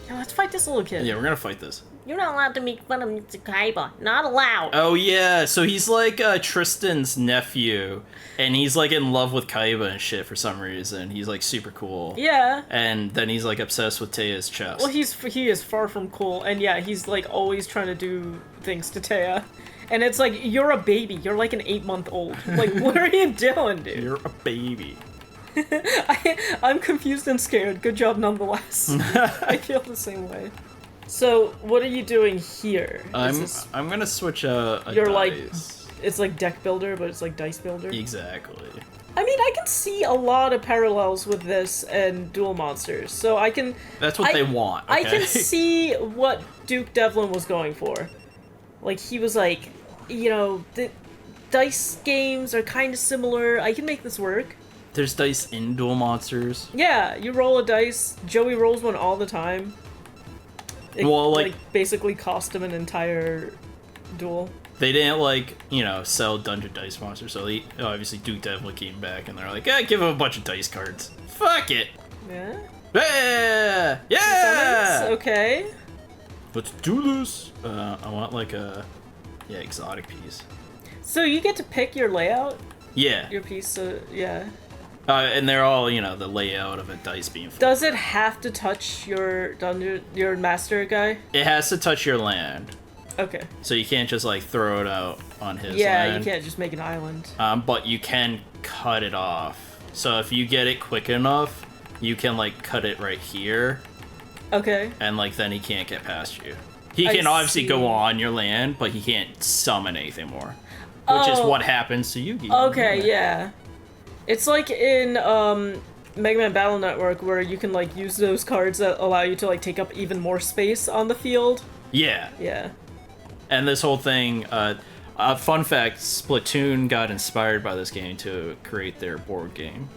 Yeah, let's fight this little kid. Yeah, we're gonna fight this. You're not allowed to make fun of Mr. Kaiba. Not allowed. Oh yeah, so he's like Tristan's nephew, and he's like in love with Kaiba and shit for some reason. He's like super cool. Yeah. And then he's like obsessed with Teia's chest. Well, he is far from cool, and yeah, he's like always trying to do things to Teiya. And it's like, you're a baby. You're like an 8-month-old. Like, what are you doing, dude? You're a baby. I'm confused and scared. Good job nonetheless. I feel the same way. So, what are you doing here? I'm gonna switch a you're dice. like, it's like deck builder, but it's like dice builder. Exactly. I mean, I can see a lot of parallels with this and Duel Monsters, so I can... That's what they want, okay? I can see what Duke Devlin was going for. Like, he was like, you know, the dice games are kind of similar. I can make this work. There's dice in Duel Monsters. Yeah, you roll a dice. Joey rolls one all the time. It, well, like basically cost him an entire duel. They didn't, like, you know, sell Dungeon Dice Monsters, so they, obviously Duke Devlin came back and they're like, give him a bunch of dice cards. Fuck it! Yeah? Yeah! Yeah! Okay. Let's do this! I want, like, a... Yeah, exotic piece. So you get to pick your layout? Yeah. Your piece, yeah. And they're all, you know, the layout of a dice being flipped. Does it have to touch your dungeon, your master guy? It has to touch your land. Okay. So you can't just, like, throw it out on his land. Yeah, you can't just make an island. But you can cut it off. So if you get it quick enough, you can, like, cut it right here. Okay. And, like, then he can't get past you. He can obviously go on your land, but he can't summon anything more. Which is what happens to Yu-Gi-Oh! Okay, yeah. It's like in Mega Man Battle Network where you can like use those cards that allow you to like take up even more space on the field. Yeah. Yeah. And this whole thing, fun fact, Splatoon got inspired by this game to create their board game.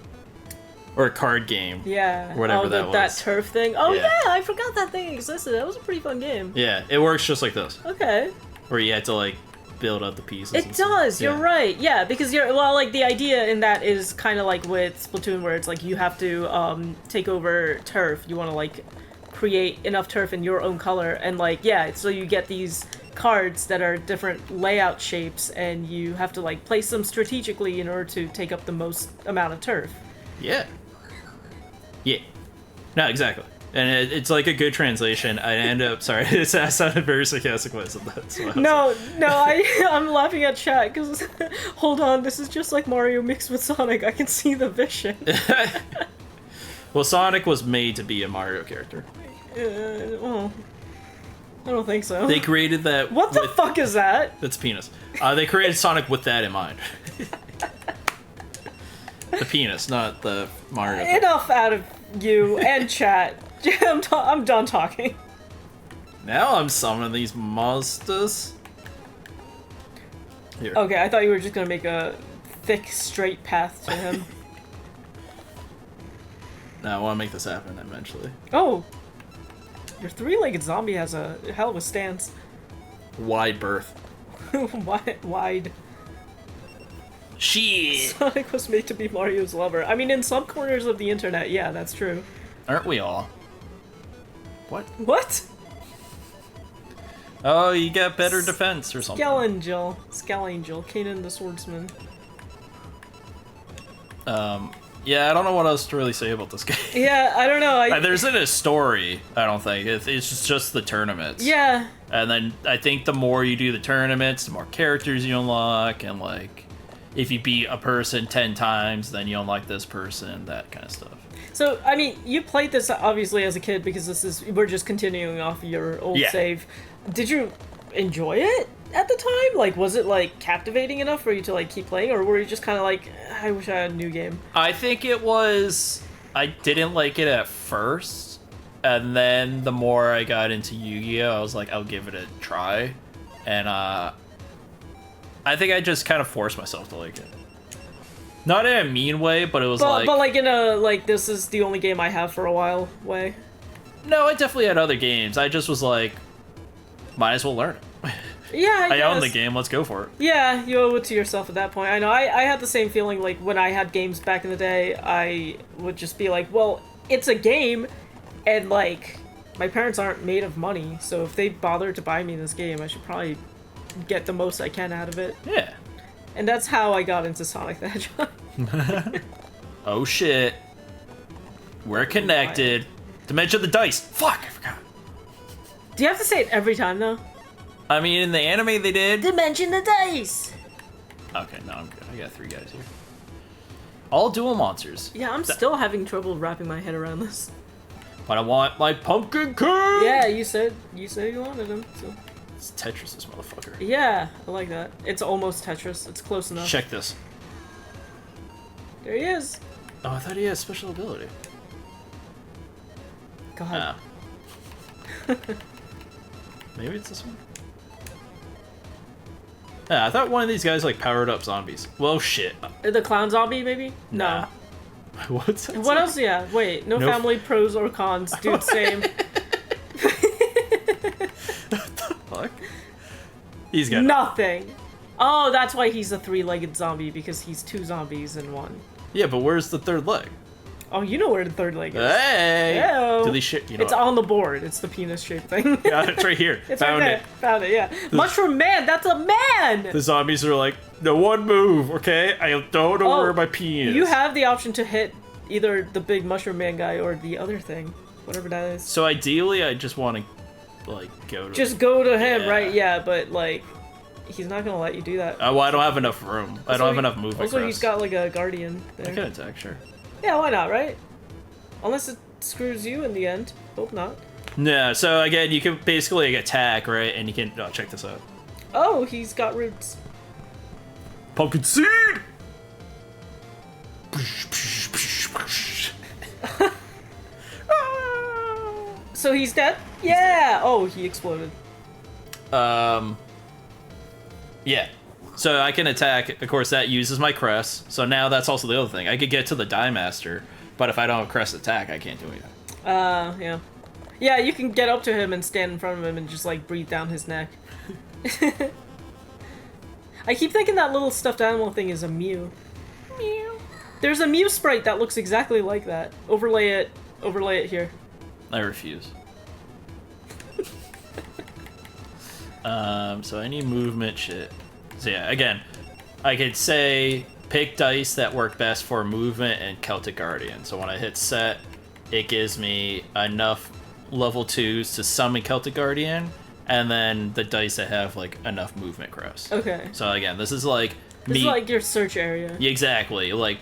Or card game. Yeah. Whatever that was. That turf thing. Oh yeah, I forgot that thing existed. That was a pretty fun game. Yeah, it works just like this. Okay. Where you had to like build up the pieces. It does, you're right. Yeah, because like the idea in that is kind of like with Splatoon where it's like you have to take over turf. You want to like create enough turf in your own color and like so you get these cards that are different layout shapes and you have to like place them strategically in order to take up the most amount of turf. Yeah. Yeah. No, exactly. And it's like a good translation. I end up, sorry, I sounded very sarcastic when I said that. So I'm laughing at chat because, hold on, this is just like Mario mixed with Sonic. I can see the vision. Well, Sonic was made to be a Mario character. Well, I don't think so. They created that. What the fuck is that? That's penis. They created Sonic with that in mind. The penis, not the Mario. Enough out of you and chat. I'm done talking. Now I'm summoning these monsters. Here. Okay, I thought you were just gonna make a thick, straight path to him. No, I want to make this happen eventually. Oh! Your three-legged zombie has a hell of a stance. Wide berth. Wide. Shit! Sonic was made to be Mario's lover. I mean, in some corners of the internet, yeah, that's true. Aren't we all? What? What? Oh, you got better defense or something. Skelangel, Kanan the Swordsman. Yeah, I don't know what else to really say about this game. Yeah, I don't know. There isn't a story, I don't think. It's just the tournaments. Yeah. And then I think the more you do the tournaments, the more characters you unlock, and like, if you beat a person 10 times, then you unlock this person, that kind of stuff. So, I mean, you played this obviously as a kid because we're just continuing off your old save. Did you enjoy it at the time? Like, was it like captivating enough for you to like keep playing, or were you just kind of like, I wish I had a new game? I think it was. I didn't like it at first, and then the more I got into Yu-Gi-Oh, I was like, I'll give it a try, and I think I just kind of forced myself to like it. Not in a mean way, but it was but like in a like this is the only game I have for a while way. No, I definitely had other games. I just was like, might as well learn it. Yeah, I own the game. Let's go for it. Yeah, you owe it to yourself at that point. I know. I had the same feeling like when I had games back in the day. I would just be like, well, it's a game, and like my parents aren't made of money, so if they bother to buy me this game, I should probably get the most I can out of it. Yeah. And that's how I got into Sonic the Hedgehog. Oh shit. We're connected. Dimension of the dice. Fuck, I forgot. Do you have to say it every time, though? I mean, in the anime they did. Dimension the dice. Okay, no, I'm good. I got 3 guys here. All Duel Monsters. Yeah, I'm still having trouble wrapping my head around this. But I want my pumpkin king! Yeah, you said you wanted him, so... It's Tetris, this motherfucker. Yeah, I like that. It's almost Tetris. It's close enough. Check this. There he is. Oh, I thought he had special ability. God. Ah. Maybe it's this one? Yeah, I thought one of these guys, like, powered up zombies. Well, shit. The clown zombie, maybe? Nah. What's that? What else? Yeah, wait. No family pros or cons. Dude, same. What the fuck? He's got Nothing. Oh, that's why he's a 3-legged zombie, because he's 2 zombies in one. Yeah, but where's the 3rd leg? Oh, you know where the 3rd leg is. Hey! Ew. Do they shit? You know It's what? on the board. It's the penis-shaped thing. Yeah, it's right here. It's Found right there. it. Found it, yeah. Mushroom Man! That's a man! The zombies are like, no one move, okay? I don't know where my pee is. You have the option to hit either the big Mushroom Man guy or the other thing. Whatever that is. So ideally, I just want to, like, go to... Just go to him, Yeah. right? Yeah, but, like, he's not gonna let you do that. well, I don't have enough room. I don't have enough movement. Also, he's got, like, a guardian I there. can attack, sure. Yeah, why not, right? Unless it screws you in the end. Hope not. Yeah, so again, you can basically like, attack, right? And you can... Oh, check this out. Oh, he's got roots. Pumpkin seed! So he's dead? Yeah! Oh, he exploded. Yeah. So I can attack. Of course, that uses my crest. So now that's also the other thing. I could get to the Die Master, but if I don't have crest attack, I can't do anything. Yeah. Yeah, you can get up to him and stand in front of him and just, like, breathe down his neck. I keep thinking that little stuffed animal thing is a Mew. Mew. There's a Mew sprite that looks exactly like that. Overlay it here. I refuse. So I need movement shit. So yeah, again, I could say pick dice that work best for movement and Celtic Guardian. So when I hit set, it gives me enough level 2s to summon Celtic Guardian, and then the dice that have like enough movement crest. Okay. So again, this is like This is like your search area. Yeah, exactly. Like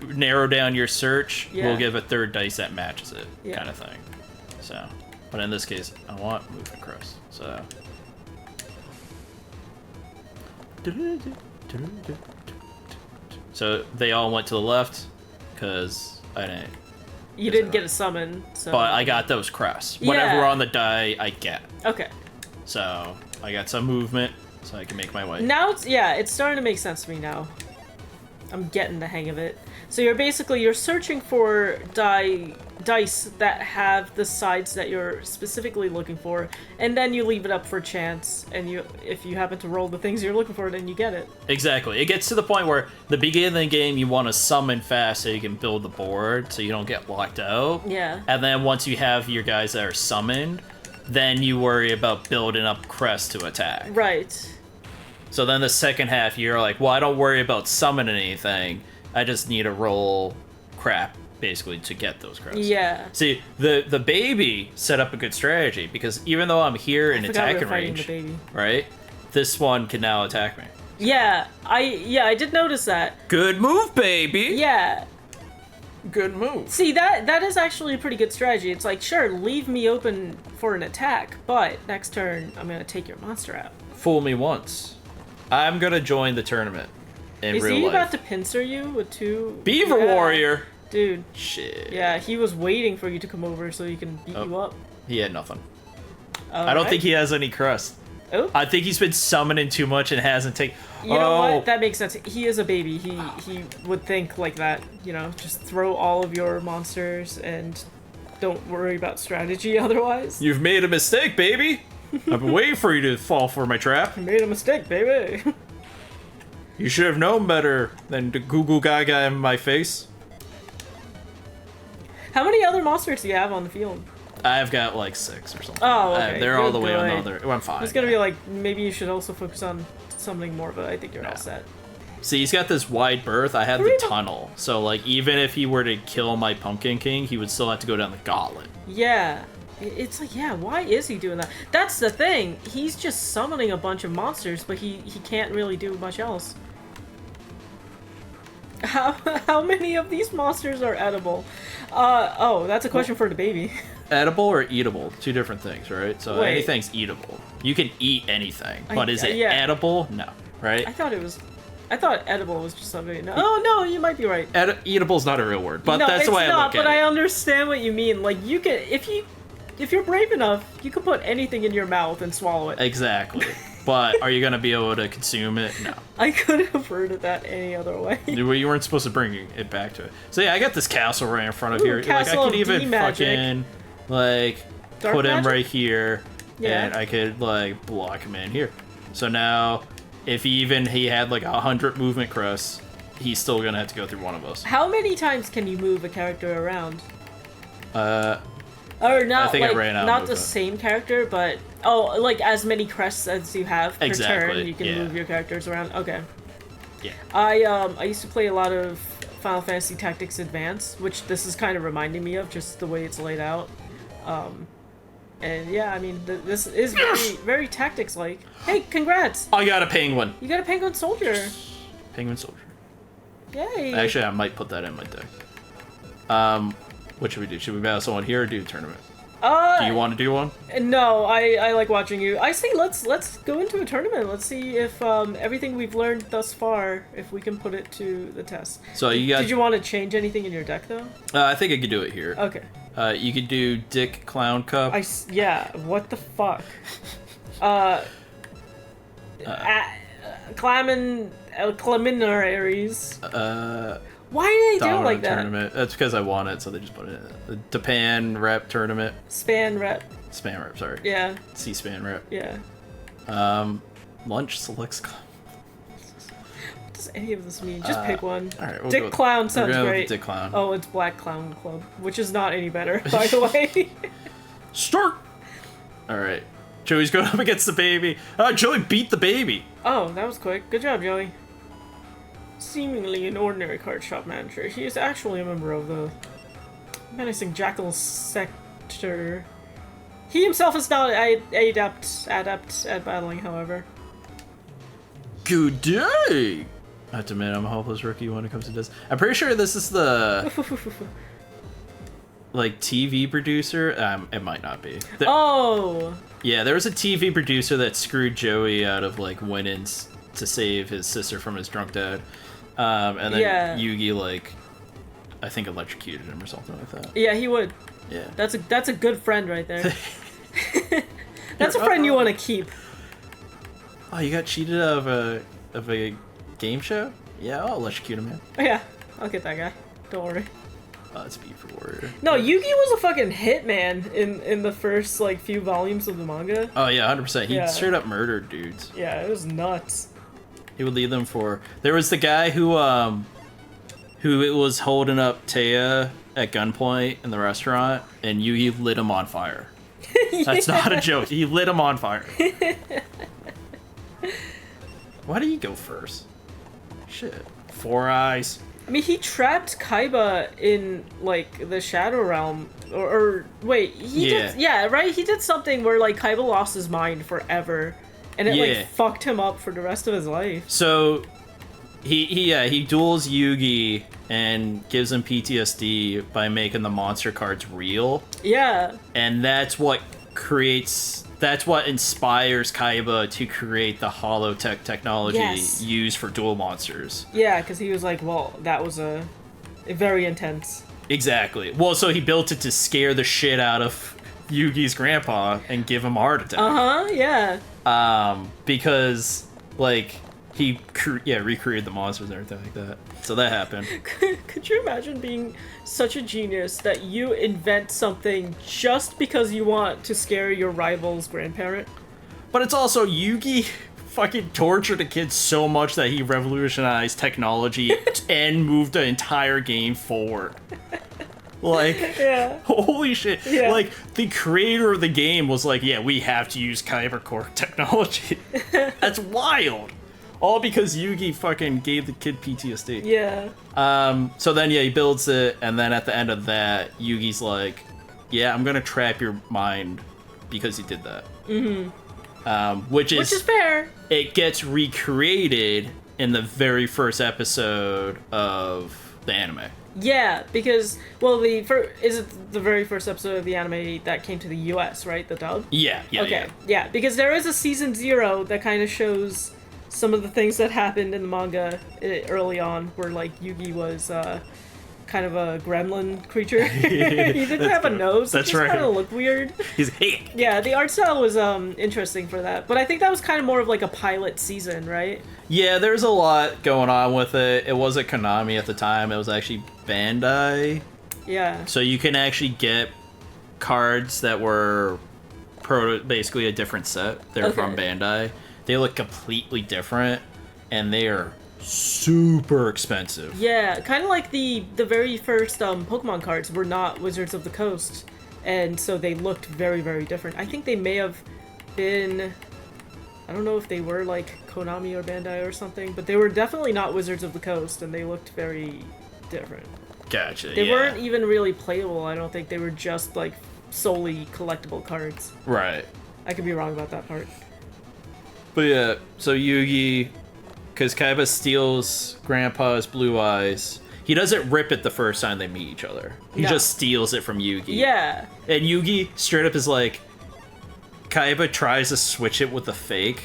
narrow down your search. Yeah. We'll give a 3rd dice that matches it, Yeah. kind of thing. So, but in this case, I want movement crest. So. So they all went to the left, because I didn't. You didn't get a summon, so... But I got those crests. Whatever Yeah. on the die, I get. Okay. So I got some movement, so I can make my way. Now it's starting to make sense to me now. I'm getting the hang of it. So you're searching for dice that have the sides that you're specifically looking for, and then you leave it up for chance, and if you happen to roll the things you're looking for, then you get it. Exactly. It gets to the point where the beginning of the game you want to summon fast so you can build the board so you don't get locked out. Yeah. And then once you have your guys that are summoned, then you worry about building up crest to attack. Right. So then the second half you're like, well, I don't worry about summoning anything. I just need to roll crap basically to get those crests. Yeah. See, the baby set up a good strategy because even though I'm here in I forgot we were attacking fighting range, the baby. right? This one can now attack me. Yeah, I did notice that. Good move, baby. Yeah. Good move. See, that is actually a pretty good strategy. It's like, sure, leave me open for an attack, but next turn I'm gonna take your monster out. Fool me once. I'm gonna join the tournament in Is real he life. about to pincer you with 2? Beaver Yeah. Warrior. Dude. Shit. Yeah, he was waiting for you to come over so he can beat you up. He had nothing. I don't think he has any crust. Oh. I think he's been summoning too much and hasn't taken. You know what? That makes sense. He is a baby. He would think like that. You know, just throw all of your monsters and don't worry about strategy otherwise. You've made a mistake, baby. I've been waiting for you to fall for my trap. You made a mistake, baby. You should have known better than to goo goo gaga in my face. How many other monsters do you have on the field? I've got like 6 or something. Oh, okay. They're all the way on the Good. other. I'm fine. It's gonna be like, maybe you should also focus on something more, but I think you're all set. See, he's got this wide berth. I have the Three- tunnel. So, like, even if he were to kill my Pumpkin King, he would still have to go down the gauntlet. Yeah. It's like, yeah, why is he doing that? That's the thing. He's just summoning a bunch of monsters, but he can't really do much else. How many of these monsters are edible? Oh, that's a question for the baby. Edible or eatable? 2 different things, right? So Wait. anything's eatable. You can eat anything, but is it yeah. edible? No, right? I thought edible was just something. No. Oh no, you might be right. Eatable is not a real word, but No, that's it's the way not, I look at but I it. understand what you mean. Like, you can, if you're brave enough, you can put anything in your mouth and swallow it. Exactly. But are you gonna be able to consume it? No. I could have worded that any other way. You weren't supposed to bring it back to it. So yeah, I got this castle right in front of here. Like I Castle could of even D-magic. fucking like Dark put him magic? right here, Yeah. and I could like block him in here. So now, if he had like 100 movement crests, he's still gonna have to go through one of us. How many times can you move a character around? I Or not, think I like, ran out of not the movement. same character, but like as many crests as you have per Exactly, turn, you can yeah. move your characters around. Okay. Yeah. I used to play a lot of Final Fantasy Tactics Advance, which this is kind of reminding me of, just the way it's laid out. And yeah, I mean, this is very tactics-like. Hey, congrats! I got a penguin. You got a penguin soldier. Penguin soldier. Yay! Actually, I might put that in my deck. What should we do? Should we battle someone here or do a tournament? Do you want to do one? No, I like watching you. I say let's go into a tournament. Let's see if everything we've learned thus far, if we can put it to the test. So you got. Did you want to change anything in your deck though? I think I could do it here. Okay. You could do Dick Clown Cup. Yeah. What the fuck? Claminaries. Why do they do it Domino like that? tournament. That's because I won it, so they just put it in the Japan rep tournament. Span rep. Spam rep, sorry. Yeah. C-SPAN rep. Yeah. Lunch selects. What does any of this mean? Just pick one. All right, we'll go Dick with- Clown we're sounds going with great. Dick Clown. Oh, it's Black Clown Club, which is not any better, by the way. Start. All right. Joey's going up against the baby. Joey beat the baby. Oh, that was quick. Good job, Joey. Seemingly an ordinary card shop manager, he is actually a member of the menacing Jackal sector. He himself is not adept at battling, however. Good day. I have to admit, I'm a hopeless rookie when it comes to this. I'm pretty sure this is the like TV producer. It might not be. Oh. Yeah, there was a TV producer that screwed Joey out of like winnings to save his sister from his drunk dad. And then Yeah. Yugi like I think electrocuted him or something like that. Yeah, he would. Yeah. That's a good friend right there. That's a friend you want to keep. Oh, you got cheated out of a game show? Yeah, I'll electrocute him, man. Oh, yeah, I'll get that guy. Don't worry. Oh, it's B for warrior. No, Yugi was a fucking hitman in the first like few volumes of the manga. Oh yeah, 100%. He Yeah. straight up murdered dudes. Yeah, it was nuts. He would lead them for. There was the guy who was holding up Taya at gunpoint in the restaurant, and Yugi lit him on fire. That's not a joke. He lit him on fire. Why do you go first? Shit. 4 eyes. I mean, he trapped Kaiba in like the Shadow Realm, or wait, he Yeah. did, yeah, right? He did something where like Kaiba lost his mind forever, and it Yeah. like fucked him up for the rest of his life. So he duels Yugi and gives him PTSD by making the monster cards real. Yeah, And that's what inspires Kaiba to create the holotech technology Yes. used for Duel Monsters. yeah, because he was like, well, that was a very intense. Exactly. Well, so he built it to scare the shit out of Yugi's grandpa and give him a heart attack. Yeah. Because like he recreated the monsters and everything like that. So that happened. Could you imagine being such a genius that you invent something just because you want to scare your rival's grandparent? But it's also Yugi fucking tortured a kid so much that he revolutionized technology and moved the entire game forward. Like, Yeah. holy shit. Yeah. Like, the creator of the game was like, yeah, we have to use Kyber Core technology. That's wild. All because Yugi fucking gave the kid PTSD. Yeah. So then, yeah, he builds it, and then at the end of that, Yugi's like, yeah, I'm gonna trap your mind because you did that. Which is fair. It gets recreated in the very first episode of the anime. Yeah, because is it the very first episode of the anime that came to the U.S., right? The dub. Yeah. Yeah, because there is a season 0 that kind of shows some of the things that happened in the manga early on, where like Yugi was kind of a gremlin creature. He didn't have a nose. That's it just right. kind of looked weird. He's hey. Yeah, the art style was interesting for that, but I think that was kind of more of like a pilot season, right? Yeah, there's a lot going on with it. It wasn't Konami at the time. It was actually Bandai. Yeah. So you can actually get cards that were basically a different set. They're from Okay. Bandai. They look completely different, and they are super expensive. Yeah, kind of like the very first Pokemon cards were not Wizards of the Coast, and so they looked very, very different. I think they may have been, I don't know if they were like Konami or Bandai or something, but they were definitely not Wizards of the Coast, and they looked very different. Gotcha. They weren't even really playable, I don't think. They were just like solely collectible cards. Right. I could be wrong about that part. But yeah, so Yugi, because Kaiba steals Grandpa's blue eyes. He doesn't rip it the first time they meet each other. He No. just steals it from Yugi. Yeah. And Yugi straight up is like, Kaiba tries to switch it with a fake,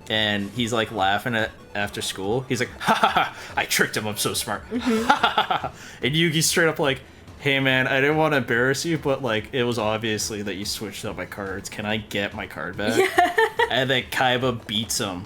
and he's like laughing at after school. He's like, ha ha ha, I tricked him, I'm so smart. Ha ha ha. And Yugi's straight up like, hey man, I didn't want to embarrass you, but like, it was obviously that you switched up my cards. Can I get my card back? And then Kaiba beats him,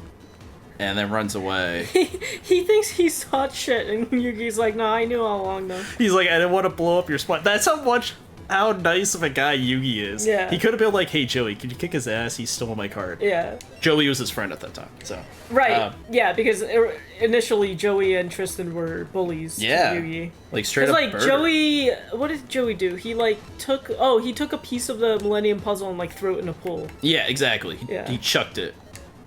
and then runs away. He thinks he's hot shit, and Yugi's like, no, I knew all along though. He's like, I didn't want to blow up your spot. That's how nice of a guy Yugi is. Yeah. He could have been like, hey Joey, could you kick his ass? He stole my card. Yeah. Joey was his friend at that time, so. Right. Yeah, because initially Joey and Tristan were bullies Yeah. to Yugi. Like straight Because up like murder. Joey, what did Joey do? He like took a piece of the Millennium Puzzle and like threw it in a pool. Yeah, exactly. Yeah. He chucked it.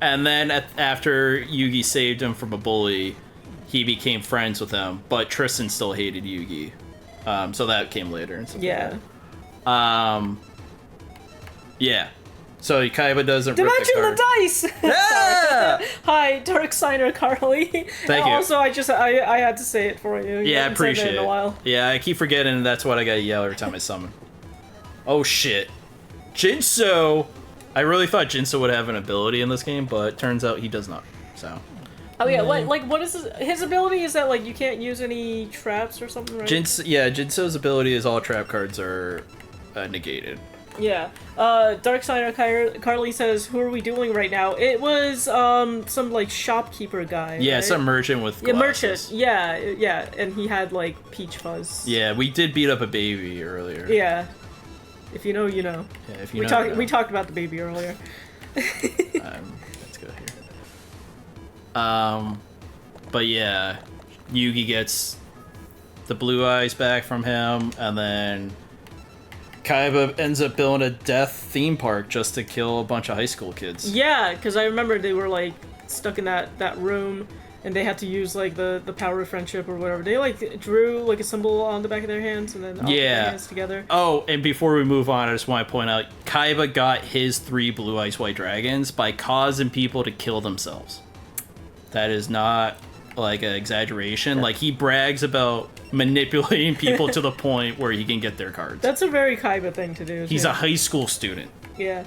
And then after Yugi saved him from a bully, he became friends with him, but Tristan still hated Yugi. So that came later and stuff like Yeah. that. Yeah. So Kaiba doesn't Dimension rip the the dice. Yeah! Hi, Dark Signer Carly. Thank you. Also, I had to say it for you. You Yeah, I haven't said appreciate it in a while. Yeah, I keep forgetting that's what I gotta yell every time I summon. Oh shit. Jinso! I really thought Jinso would have an ability in this game, but turns out he does not. So. Oh yeah, what is his ability? Is that like you can't use any traps or something, right? Jinso's ability is all trap cards are negated. Yeah. Dark Signer Carly says, "Who are we doing right now?" It was some like shopkeeper guy. Yeah, right? some merchant with Yeah, glasses. merchant. Yeah, and he had like peach fuzz. Yeah, we did beat up a baby earlier. Yeah. If you know, you know. Yeah, if you We know, talked you know. we talked about the baby earlier. Let's go here. But yeah, Yugi gets the blue eyes back from him, and then Kaiba ends up building a death theme park just to kill a bunch of high school kids. Yeah, because I remember they were like stuck in that room, and they had to use like the power of friendship or whatever. They like drew like a symbol on the back of their hands and then all their hands together. Oh, and before we move on, I just want to point out Kaiba got his 3 blue eyes white dragons by causing people to kill themselves. That is not like an exaggeration. Like, he brags about manipulating people to the point where he can get their cards. That's a very Kaiba thing to do. He's too. a high school student. Yeah.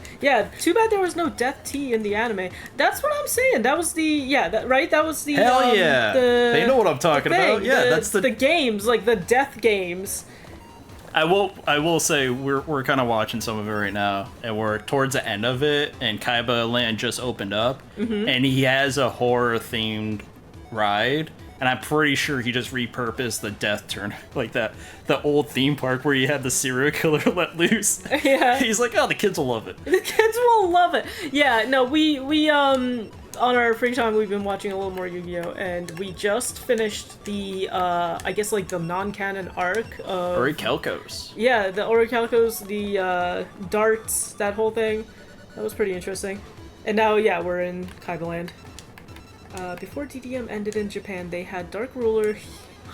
Too bad there was no Death Tea in the anime. That's what I'm saying. That was the right. That was the Hell yeah! They know what I'm talking about. Yeah, that's the games, like the death games. I will say we're kind of watching some of it right now, and we're towards the end of it, and Kaiba Land just opened up, and he has a horror themed ride, and I'm pretty sure he just repurposed the death turn, like the old theme park where you had the serial killer let loose. Yeah. He's like, oh, the kids will love it. The kids will love it. Yeah. No, we on our free time, we've been watching a little more Yu-Gi-Oh! And we just finished the, I guess, like, the non-canon arc of... Orichalcos. Yeah, the Orichalcos, the, darts, that whole thing. That was pretty interesting. And now, yeah, we're in Kaibaland. Before DDM ended in Japan, they had Dark Ruler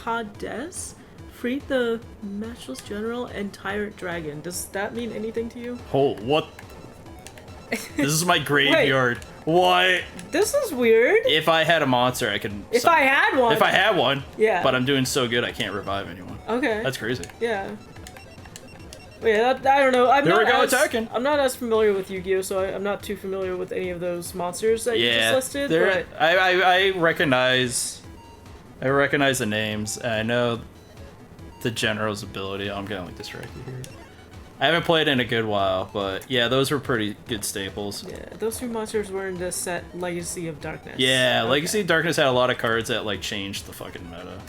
Hades freed the Matchless General and Tyrant Dragon. Does that mean anything to you? Oh, what? This is my graveyard. What? This is weird. If I had a monster, I could... If I had one. If I had one. Yeah. But I'm doing so good, I can't revive anyone. Okay. That's crazy. Yeah. Yeah, I don't know. There we go, attacking. I'm not as familiar with Yu-Gi-Oh, so I'm not too familiar with any of those monsters that you just listed. But I recognize the names. And I know the general's ability. I'm getting like distracted here. I haven't played in a good while, but yeah, those were pretty good staples. Yeah, those two monsters were in the set Legacy of Darkness. Yeah, okay. Legacy of Darkness had a lot of cards that like changed the fucking meta.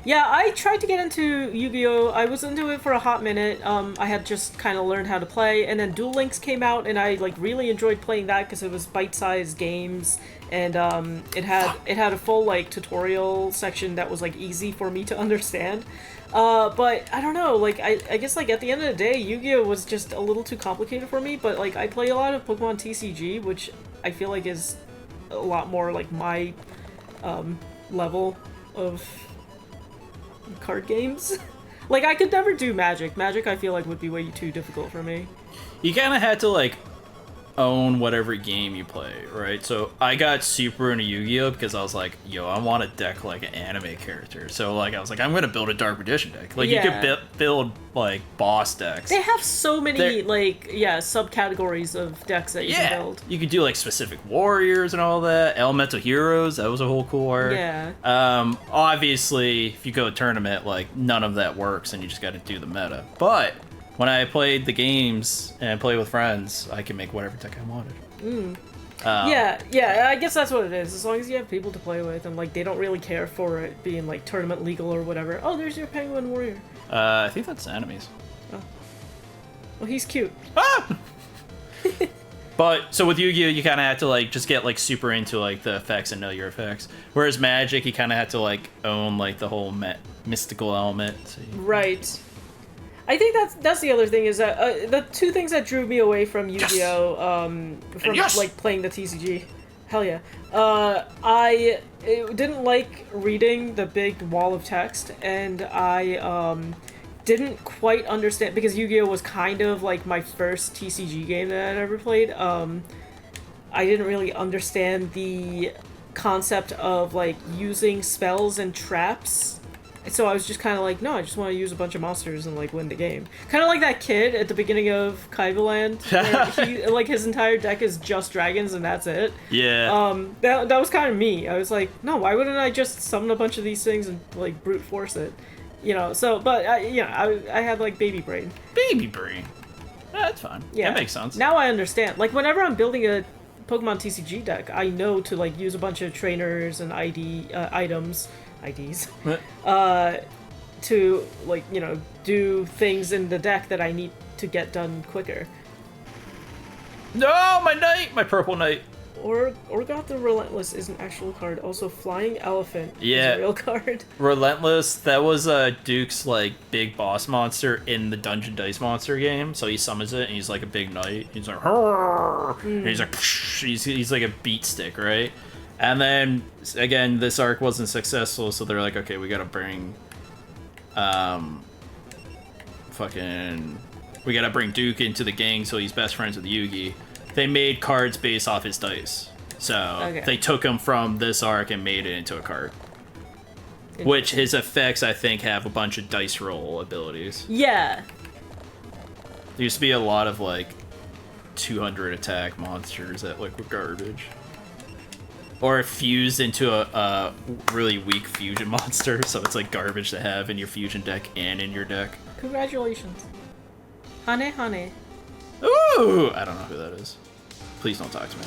Yeah, I tried to get into Yu-Gi-Oh! I was into it for a hot minute. I had just kind of learned how to play, and then Duel Links came out, and I like really enjoyed playing that because it was bite-sized games, and it had a full like tutorial section that was like easy for me to understand. But I don't know, like I guess like at the end of the day, Yu-Gi-Oh! Was just a little too complicated for me. But like I play a lot of Pokemon TCG, which I feel like is a lot more like my level of card games. Like I could never do Magic. Magic I feel like would be way too difficult for me. You kind of had to like own whatever game you play, right? So I got super into Yu-Gi-Oh! Because I was like, yo, I want a deck like an anime character. So like I was like, I'm gonna build a Dark Magician deck. Like you could build like boss decks. They have so many like subcategories of decks that you can build. You could do like specific warriors and all that. Elemental heroes, that was a whole cool art. Yeah. Obviously, if you go to tournament, like none of that works, and you just got to do the meta. But when I played the games and played with friends, I can make whatever deck I wanted. Yeah, I guess that's what it is. As long as you have people to play with, and like they don't really care for it being like tournament legal or whatever. Oh, there's your Penguin Warrior. I think that's enemies. Oh. Well, he's cute. Ah! But so with Yu-Gi-Oh, you kind of had to like just get like super into like the effects and know your effects. Whereas Magic, you kind of had to like own like the whole mystical element. So Right. I think that's the other thing is that the two things that drew me away from Yu-Gi-Oh, from like playing the TCG, hell yeah, I didn't like reading the big wall of text, and I didn't quite understand because Yu-Gi-Oh was kind of like my first TCG game that I'd ever played. I didn't really understand the concept of like using spells and traps. So I was just kind of like, no, I just want to use a bunch of monsters and like win the game. Kind of like that kid at the beginning of Kaibaland, where he, like his entire deck is just dragons and that's it. Yeah. That was kind of me. I was like, no, why wouldn't I just summon a bunch of these things and like brute force it, you know? So, but I had like baby brain. Baby brain. That's fine. Yeah, that makes sense. Now I understand. Like whenever I'm building a Pokemon TCG deck, I know to like use a bunch of trainers and IDs to like, you know, do things in the deck that I need to get done quicker. No, my knight, my purple knight. Orgoth the Relentless is an actual card. Also, Flying Elephant is a real card. Relentless, that was Duke's like big boss monster in the Dungeon Dice Monster game. So he summons it and he's like a big knight. He's like, and he's like, he's like a beat stick, right? And then, again, this arc wasn't successful, so they're like, okay, we gotta bring, we gotta bring Duke into the gang so he's best friends with Yugi. They made cards based off his dice. So, they took him from this arc and made it into a card. Which his effects, I think, have a bunch of dice roll abilities. Yeah. There used to be a lot of, like, 200 attack monsters that, like, were garbage. Or fused into a really weak fusion monster, so it's like garbage to have in your fusion deck and in your deck. Congratulations. Hane Hane. Ooh! I don't know who that is. Please don't talk to me.